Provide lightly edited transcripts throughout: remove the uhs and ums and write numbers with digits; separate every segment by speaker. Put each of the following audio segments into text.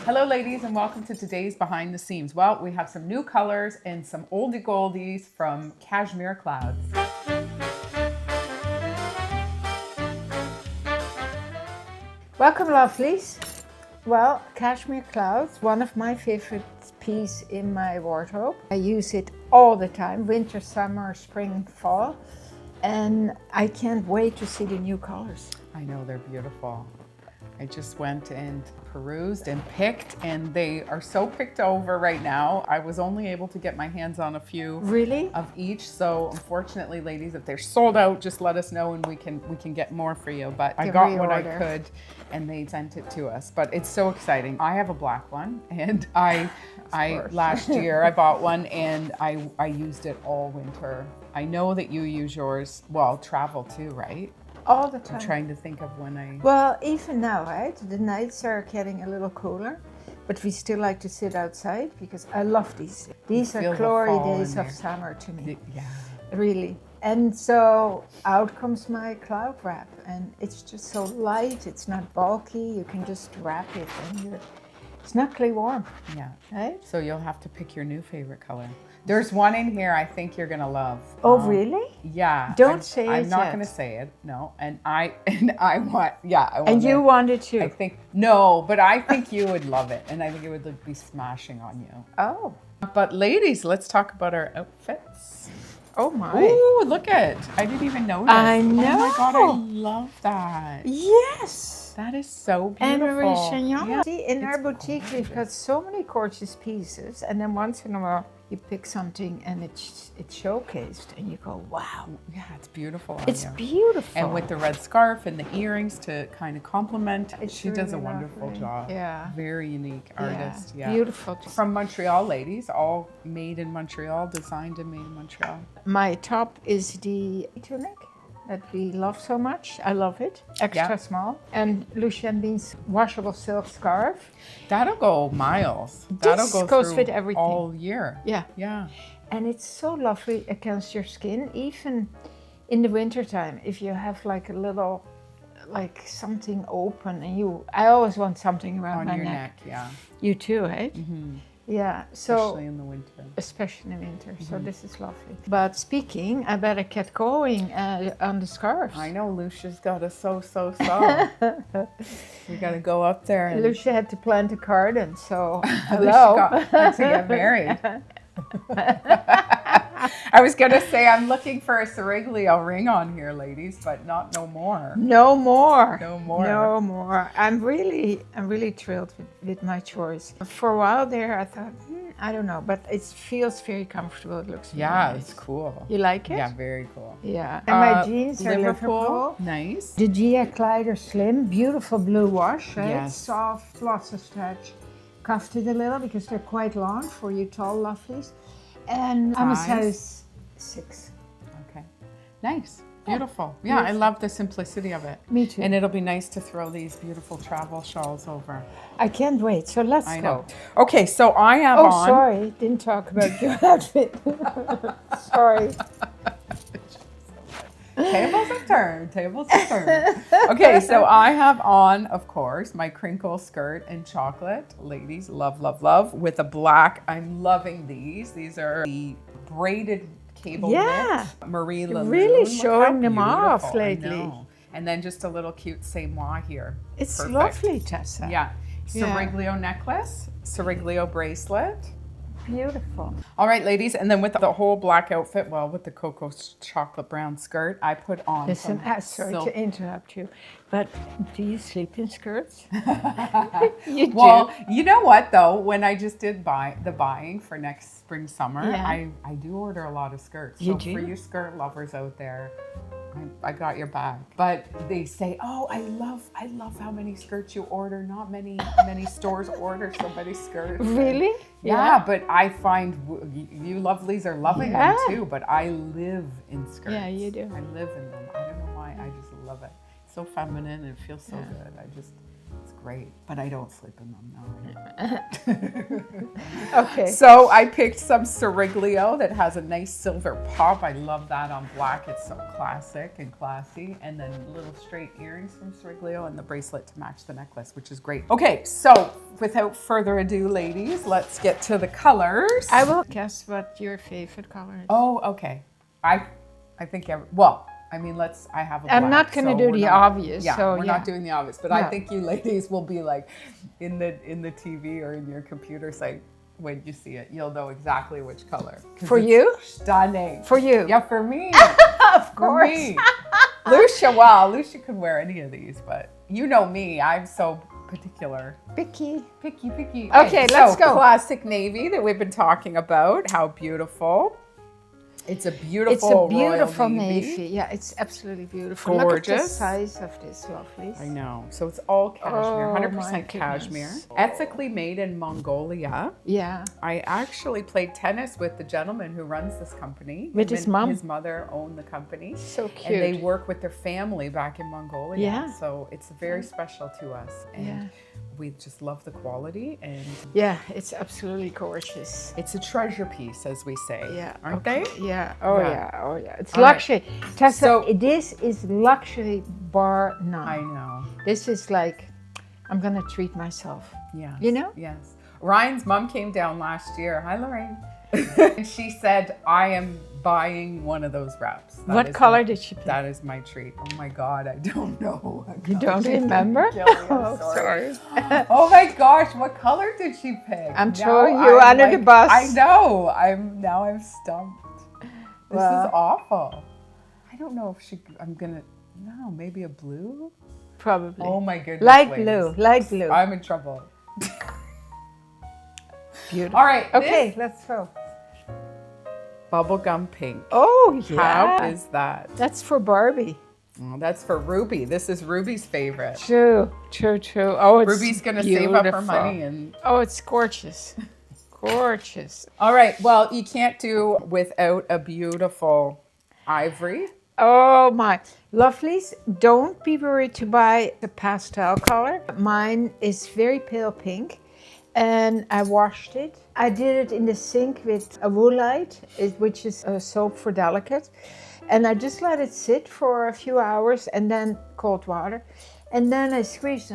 Speaker 1: Hello ladies and welcome to today's Behind the Seams. Well, we have some new colors and some oldie goldies from Cashmere Clouds.
Speaker 2: Welcome lovelies. Well, Cashmere Clouds, one of my favorite pieces in my wardrobe. I use it all the time, winter, summer, spring, fall. And I can't wait to see the new colors.
Speaker 1: I know they're beautiful. I just went and perused and picked, and they are so picked over right now. I was only able to get my hands on a few of each. So unfortunately, ladies, if they're sold out, just let us know and we can get more for you. But I got what I could and they sent it to us. But it's so exciting. I have a black one, and I last year I bought one and I used it all winter. I know that you use yours, well, travel too, right?
Speaker 2: All the time.
Speaker 1: I'm trying to think of when I...
Speaker 2: Well, even now, right? The nights are getting a little cooler, but we still like to sit outside because I love these. These are glory days of summer to me.
Speaker 1: Yeah.
Speaker 2: Really. And so out comes my cloud wrap, and it's just so light. It's not bulky. You can just wrap it and you're snugly warm.
Speaker 1: Yeah.
Speaker 2: Right?
Speaker 1: So you'll have to pick your new favorite color. There's one in here I think you're gonna love.
Speaker 2: Oh, really?
Speaker 1: Yeah.
Speaker 2: Don't say it
Speaker 1: I'm not
Speaker 2: yet.
Speaker 1: Gonna say it. No. And I want. Yeah. I want
Speaker 2: and you want it too.
Speaker 1: I think no, but I think you would love it, and I think it would be smashing on you.
Speaker 2: Oh.
Speaker 1: But ladies, let's talk about our outfits.
Speaker 2: Oh my.
Speaker 1: Ooh, look it. I didn't even notice.
Speaker 2: I know.
Speaker 1: Oh my God, I love that.
Speaker 2: Yes.
Speaker 1: That is so beautiful.
Speaker 2: And Marie Chagnon.
Speaker 1: Yeah.
Speaker 2: See, in our boutique, we've got so many gorgeous pieces, and then once in a while, you pick something and it's showcased, and you go, wow.
Speaker 1: Yeah, it's beautiful on
Speaker 2: It's
Speaker 1: you.
Speaker 2: beautiful.
Speaker 1: And with the red scarf and the earrings to kind of complement, she does a
Speaker 2: really
Speaker 1: wonderful
Speaker 2: lovely.
Speaker 1: job.
Speaker 2: Yeah.
Speaker 1: Very unique artist. Yeah.
Speaker 2: Beautiful.
Speaker 1: From Montreal, ladies, all made in Montreal, designed and made in Montreal.
Speaker 2: My top is the tunic that we love so much. I love it. Extra small. And Lousje and Bean's washable silk scarf.
Speaker 1: That'll go miles. That'll go
Speaker 2: goes
Speaker 1: through
Speaker 2: with everything.
Speaker 1: all year.
Speaker 2: Yeah.
Speaker 1: Yeah.
Speaker 2: And it's so lovely against your skin, even in the wintertime. If you have like a little, like something open, and I always want something around my
Speaker 1: your
Speaker 2: neck.
Speaker 1: Yeah.
Speaker 2: You too, right?
Speaker 1: Mm-hmm.
Speaker 2: Yeah. So
Speaker 1: especially in the winter.
Speaker 2: Especially in the winter. So this is lovely. But speaking, I better get going on the scarves.
Speaker 1: I know Lousje's got us so. We got to go up there. And
Speaker 2: Lousje had to plant a garden, so hello.
Speaker 1: Got to get married. I was gonna say I'm looking for a Siriglio ring on here, ladies, but no more.
Speaker 2: No more.
Speaker 1: No more.
Speaker 2: No more. I'm really thrilled with my choice. For a while there, I thought, I don't know, but it feels very comfortable. It looks really nice.
Speaker 1: It's cool.
Speaker 2: You like it?
Speaker 1: Yeah, very cool.
Speaker 2: Yeah. And my jeans are Liverpool.
Speaker 1: Nice.
Speaker 2: The Gia Clyder Slim, beautiful blue wash, right?
Speaker 1: Yes.
Speaker 2: Soft, lots of stretch. Cuffed it a little because they're quite long for you tall lovelies. And I'm a size 6.
Speaker 1: Okay. Nice. Beautiful. Yeah, I love the simplicity of it.
Speaker 2: Me too.
Speaker 1: And it'll be nice to throw these beautiful travel shawls over.
Speaker 2: I can't wait. So let's go.
Speaker 1: Okay, so I have
Speaker 2: on...
Speaker 1: on...
Speaker 2: sorry. Didn't talk about your outfit. Sorry.
Speaker 1: Tables have turned. Okay, so I have on, of course, my crinkle skirt in chocolate. Ladies, love, with a black. I'm loving these. These are the braided cable knit. Marie Leloux.
Speaker 2: Really showing them off lately.
Speaker 1: And then just a little cute semois here.
Speaker 2: It's lovely, Tessa.
Speaker 1: Yeah. Siriglio necklace, Siriglio bracelet.
Speaker 2: Beautiful.
Speaker 1: All right, ladies, and then with the whole black outfit, well, with the cocoa chocolate brown skirt, I put on.
Speaker 2: Listen, sorry to interrupt you, but do you sleep in skirts? You do.
Speaker 1: Well, you know what though? When I just did the buying for next spring summer, I do order a lot of skirts. So for you skirt lovers out there, I got your back. But they say, oh, I love how many skirts you order. Not many stores order so many skirts.
Speaker 2: Really?
Speaker 1: Yeah, but I find you lovelies are loving them too, but I live in skirts.
Speaker 2: Yeah, you do.
Speaker 1: I live in them. I don't know why, I just love it. So feminine and it feels so good. It's great, but I don't sleep in them now.
Speaker 2: Okay.
Speaker 1: So I picked some Siriglio that has a nice silver pop. I love that on black. It's so classic and classy. And then little straight earrings from Siriglio and the bracelet to match the necklace, which is great. Okay, so without further ado, ladies, let's get to the colors.
Speaker 2: I will guess what your favorite color is.
Speaker 1: Oh, okay. I think, I have a black.
Speaker 2: I'm not going to do the obvious.
Speaker 1: Yeah,
Speaker 2: so
Speaker 1: we're not doing the obvious, but
Speaker 2: No.
Speaker 1: I think you ladies will be like in the TV or in your computer site when you see it, you'll know exactly which color.
Speaker 2: For
Speaker 1: it's
Speaker 2: you?
Speaker 1: Stunning.
Speaker 2: For you?
Speaker 1: Yeah, for me.
Speaker 2: Of
Speaker 1: For
Speaker 2: course.
Speaker 1: me. Lousje could wear any of these, but you know me, I'm so particular.
Speaker 2: Picky.
Speaker 1: Picky.
Speaker 2: Okay, let's go.
Speaker 1: Classic navy that we've been talking about. How beautiful. It's a beautiful royal
Speaker 2: navy. Yeah, it's absolutely beautiful. Look at the
Speaker 1: Gorgeous.
Speaker 2: size of this, lovelies.
Speaker 1: I know. So it's all cashmere,
Speaker 2: Oh, my
Speaker 1: 100% cashmere.
Speaker 2: goodness.
Speaker 1: Ethically made in Mongolia.
Speaker 2: Yeah.
Speaker 1: I actually played tennis with the gentleman who runs this company.
Speaker 2: With his mom?
Speaker 1: His mother owned the company.
Speaker 2: So cute.
Speaker 1: And they work with their family back in Mongolia.
Speaker 2: Yeah.
Speaker 1: So it's very special to us. And
Speaker 2: Yeah.
Speaker 1: we just love the quality. And
Speaker 2: Yeah, it's absolutely gorgeous.
Speaker 1: it's a treasure piece, as we say.
Speaker 2: Yeah.
Speaker 1: Aren't
Speaker 2: okay.
Speaker 1: they?
Speaker 2: Yeah. Oh
Speaker 1: Yeah.
Speaker 2: yeah. Oh yeah. It's
Speaker 1: All right.
Speaker 2: luxury. Tessa,
Speaker 1: So-
Speaker 2: this is luxury bar none.
Speaker 1: I know.
Speaker 2: This is like, I'm gonna treat myself.
Speaker 1: Yes.
Speaker 2: You know?
Speaker 1: Yes. Ryan's mom came down last year. Hi, Lorraine. And she said, I am buying one of those wraps. That
Speaker 2: What
Speaker 1: is
Speaker 2: color
Speaker 1: my-
Speaker 2: did she pick?
Speaker 1: That is my treat. Oh my God, I don't know.
Speaker 2: You don't
Speaker 1: She
Speaker 2: remember?
Speaker 1: kill me. I'm
Speaker 2: Oh,
Speaker 1: sorry. Oh my gosh, what color did she pick?
Speaker 2: I'm
Speaker 1: Now
Speaker 2: throwing you
Speaker 1: I'm
Speaker 2: under the bus.
Speaker 1: I know. I'm stumped. This
Speaker 2: Well-
Speaker 1: is awful. I don't know if maybe a blue?
Speaker 2: Probably.
Speaker 1: Oh my goodness.
Speaker 2: Light
Speaker 1: ladies.
Speaker 2: blue. Light blue.
Speaker 1: I'm in trouble.
Speaker 2: Beautiful.
Speaker 1: All right.
Speaker 2: Okay,
Speaker 1: this
Speaker 2: let's go.
Speaker 1: bubblegum pink.
Speaker 2: Oh yeah.
Speaker 1: How is that?
Speaker 2: That's for Barbie.
Speaker 1: Oh, that's for Ruby. This is Ruby's favorite.
Speaker 2: True. Oh, it's
Speaker 1: Ruby's gonna save up her
Speaker 2: beautiful.
Speaker 1: money and.
Speaker 2: Oh, it's gorgeous. Gorgeous.
Speaker 1: All right. Well, you can't do without a beautiful ivory.
Speaker 2: Oh my. Lovelies, don't be worried to buy the pastel color. Mine is very pale pink and I washed it. I did it in the sink with a woolite, which is a soap for delicate. And I just let it sit for a few hours and then cold water. And then I squeezed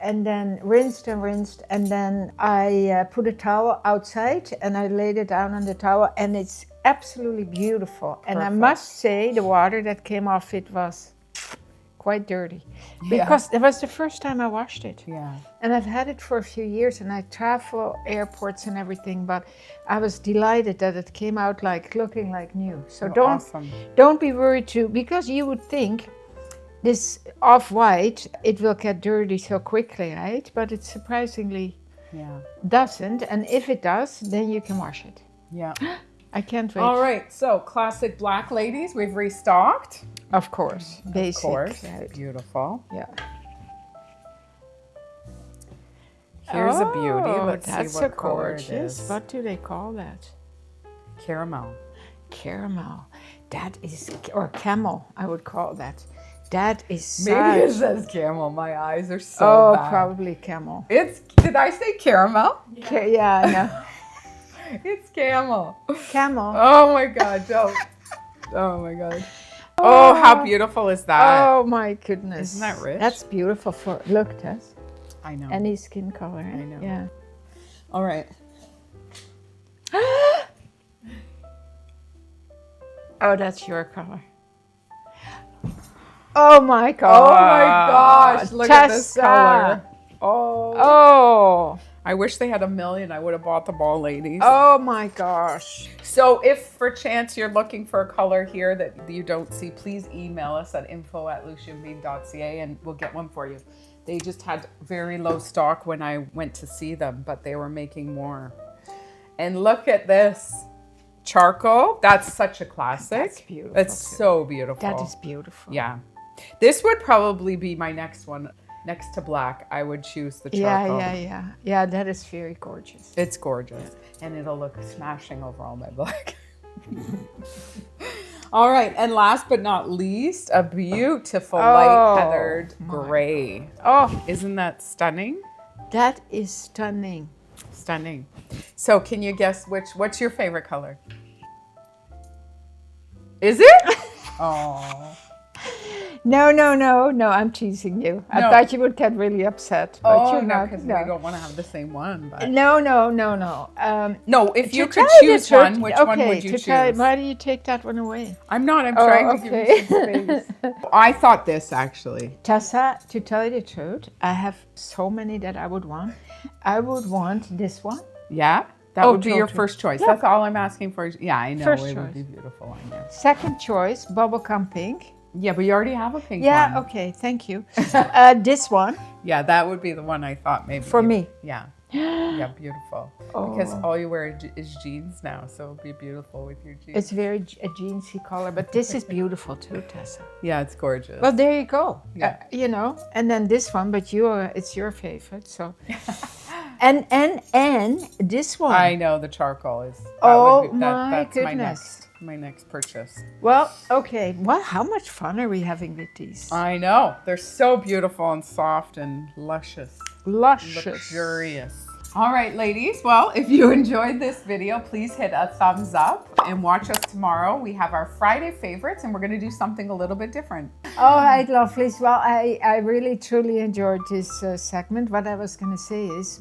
Speaker 2: and then rinsed. And then I put a towel outside and I laid it down on the towel and it's absolutely beautiful. And I
Speaker 1: Perfect.
Speaker 2: must say the water that came off it was quite dirty.
Speaker 1: Yeah.
Speaker 2: Because it was the first time I washed it.
Speaker 1: Yeah.
Speaker 2: And I've had it for a few years and I travel airports and everything, but I was delighted that it came out looking like new. So
Speaker 1: Awesome.
Speaker 2: don't be worried too, because you would think this off-white, it will get dirty so quickly, right? But it surprisingly doesn't. And if it does, then you can wash it.
Speaker 1: Yeah.
Speaker 2: I can't wait.
Speaker 1: All right. So classic black ladies, we've restocked.
Speaker 2: Of course. Basic.
Speaker 1: Of course.
Speaker 2: Right?
Speaker 1: Beautiful.
Speaker 2: Yeah.
Speaker 1: Here's a beauty. Let's
Speaker 2: that's
Speaker 1: see what
Speaker 2: so
Speaker 1: color it
Speaker 2: gorgeous.
Speaker 1: is.
Speaker 2: What do they call that?
Speaker 1: Caramel.
Speaker 2: Caramel. That is, or camel, I would call that. That is
Speaker 1: Maybe it
Speaker 2: such.
Speaker 1: says camel. My eyes are so
Speaker 2: Oh,
Speaker 1: bad.
Speaker 2: probably camel.
Speaker 1: Did I say caramel?
Speaker 2: Yeah, I know.
Speaker 1: It's camel.
Speaker 2: Camel.
Speaker 1: Oh my God, don't. Oh my God. Oh, how beautiful is that?
Speaker 2: Oh my goodness.
Speaker 1: Isn't that rich?
Speaker 2: That's beautiful for, look, Tess.
Speaker 1: I know.
Speaker 2: Any skin color.
Speaker 1: I know.
Speaker 2: Yeah.
Speaker 1: All right.
Speaker 2: Oh, that's your color. Oh my God.
Speaker 1: Oh my gosh, look at this
Speaker 2: Tessa.
Speaker 1: color. Oh.
Speaker 2: Oh.
Speaker 1: I wish they had 1 million. I would have bought them all, ladies.
Speaker 2: Oh my gosh.
Speaker 1: So if for chance you're looking for a color here that you don't see, please email us at info@lousjeandbean.ca and we'll get one for you. They just had very low stock when I went to see them, but they were making more. And look at this. Charcoal. That's such a classic.
Speaker 2: That's beautiful.
Speaker 1: That's so beautiful.
Speaker 2: That is beautiful.
Speaker 1: Yeah. This would probably be my next one. Next to black, I would choose the charcoal.
Speaker 2: Yeah, that is very gorgeous.
Speaker 1: It's gorgeous. And it'll look smashing over all my black. All right, and last but not least, a beautiful light heathered gray.
Speaker 2: Oh,
Speaker 1: Isn't that stunning?
Speaker 2: that is stunning.
Speaker 1: Stunning. So can you guess what's your favorite color? Is it? Oh.
Speaker 2: No, I'm teasing you. I thought you would get really upset, but you're not.
Speaker 1: Because we don't want to have the same one. But...
Speaker 2: No.
Speaker 1: No, if you could choose one, which one would you choose?
Speaker 2: Why do you take that one away?
Speaker 1: I'm trying to give you some space. I thought this, actually.
Speaker 2: Tessa, to tell you the truth, I have so many that I would want. I would want this one.
Speaker 1: Yeah? That would be your first choice.
Speaker 2: Yeah.
Speaker 1: That's all I'm asking for. Yeah, I know.
Speaker 2: First
Speaker 1: it
Speaker 2: choice.
Speaker 1: would be beautiful. I know.
Speaker 2: Second choice, bubblegum pink.
Speaker 1: Yeah, but you already have a pink one.
Speaker 2: Yeah, okay, thank you. This one.
Speaker 1: Yeah, that would be the one I thought maybe.
Speaker 2: For me.
Speaker 1: Yeah. Yeah, beautiful. Because all you wear is jeans now, so it'll be beautiful with your jeans.
Speaker 2: It's very a jeansy color, but this is beautiful too, Tessa.
Speaker 1: Yeah, it's gorgeous.
Speaker 2: Well, there you go.
Speaker 1: Yeah.
Speaker 2: You know, and then this one, but it's your favorite, so. and this one.
Speaker 1: I know the charcoal is.
Speaker 2: That's goodness.
Speaker 1: My next purchase.
Speaker 2: Well, okay. Well, how much fun are we having with these?
Speaker 1: I know. They're so beautiful and soft and luscious. Luxurious. All right, ladies. Well, if you enjoyed this video, please hit a thumbs up and watch us tomorrow. We have our Friday favorites and we're going to do something a little bit different.
Speaker 2: All right, lovelies. Well, I really, truly enjoyed this segment. What I was going to say is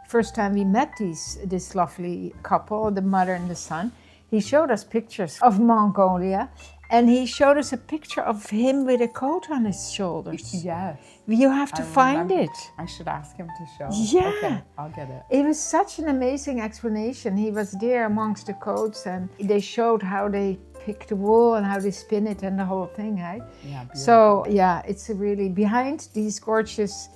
Speaker 2: first time we met this lovely couple, the mother and the son, he showed us pictures of Mongolia, and he showed us a picture of him with a coat on his shoulders.
Speaker 1: Yes.
Speaker 2: You have to find it.
Speaker 1: I should ask him to show.
Speaker 2: Yeah.
Speaker 1: Okay, I'll get it.
Speaker 2: It was such an amazing explanation. He was there amongst the coats, and they showed how they pick the wool and how they spin it and the whole thing, right?
Speaker 1: Yeah, beautiful.
Speaker 2: So, yeah, it's a really, behind these gorgeous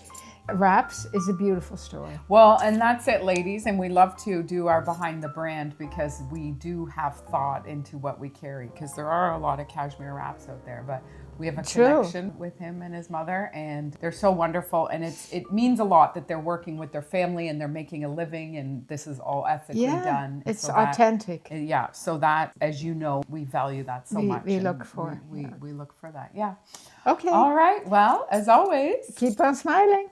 Speaker 2: wraps is a beautiful story.
Speaker 1: Well, and that's it, ladies. And we love to do our behind the brand because we do have thought into what we carry, because there are a lot of cashmere wraps out there, but we have a connection with him and his mother, and they're so wonderful. And it means a lot that they're working with their family and they're making a living, and this is all ethically done.
Speaker 2: It's
Speaker 1: so
Speaker 2: authentic.
Speaker 1: So that, as you know, we value that so much.
Speaker 2: We look for
Speaker 1: we look for that. Yeah.
Speaker 2: Okay.
Speaker 1: All right. Well, as always,
Speaker 2: keep on smiling.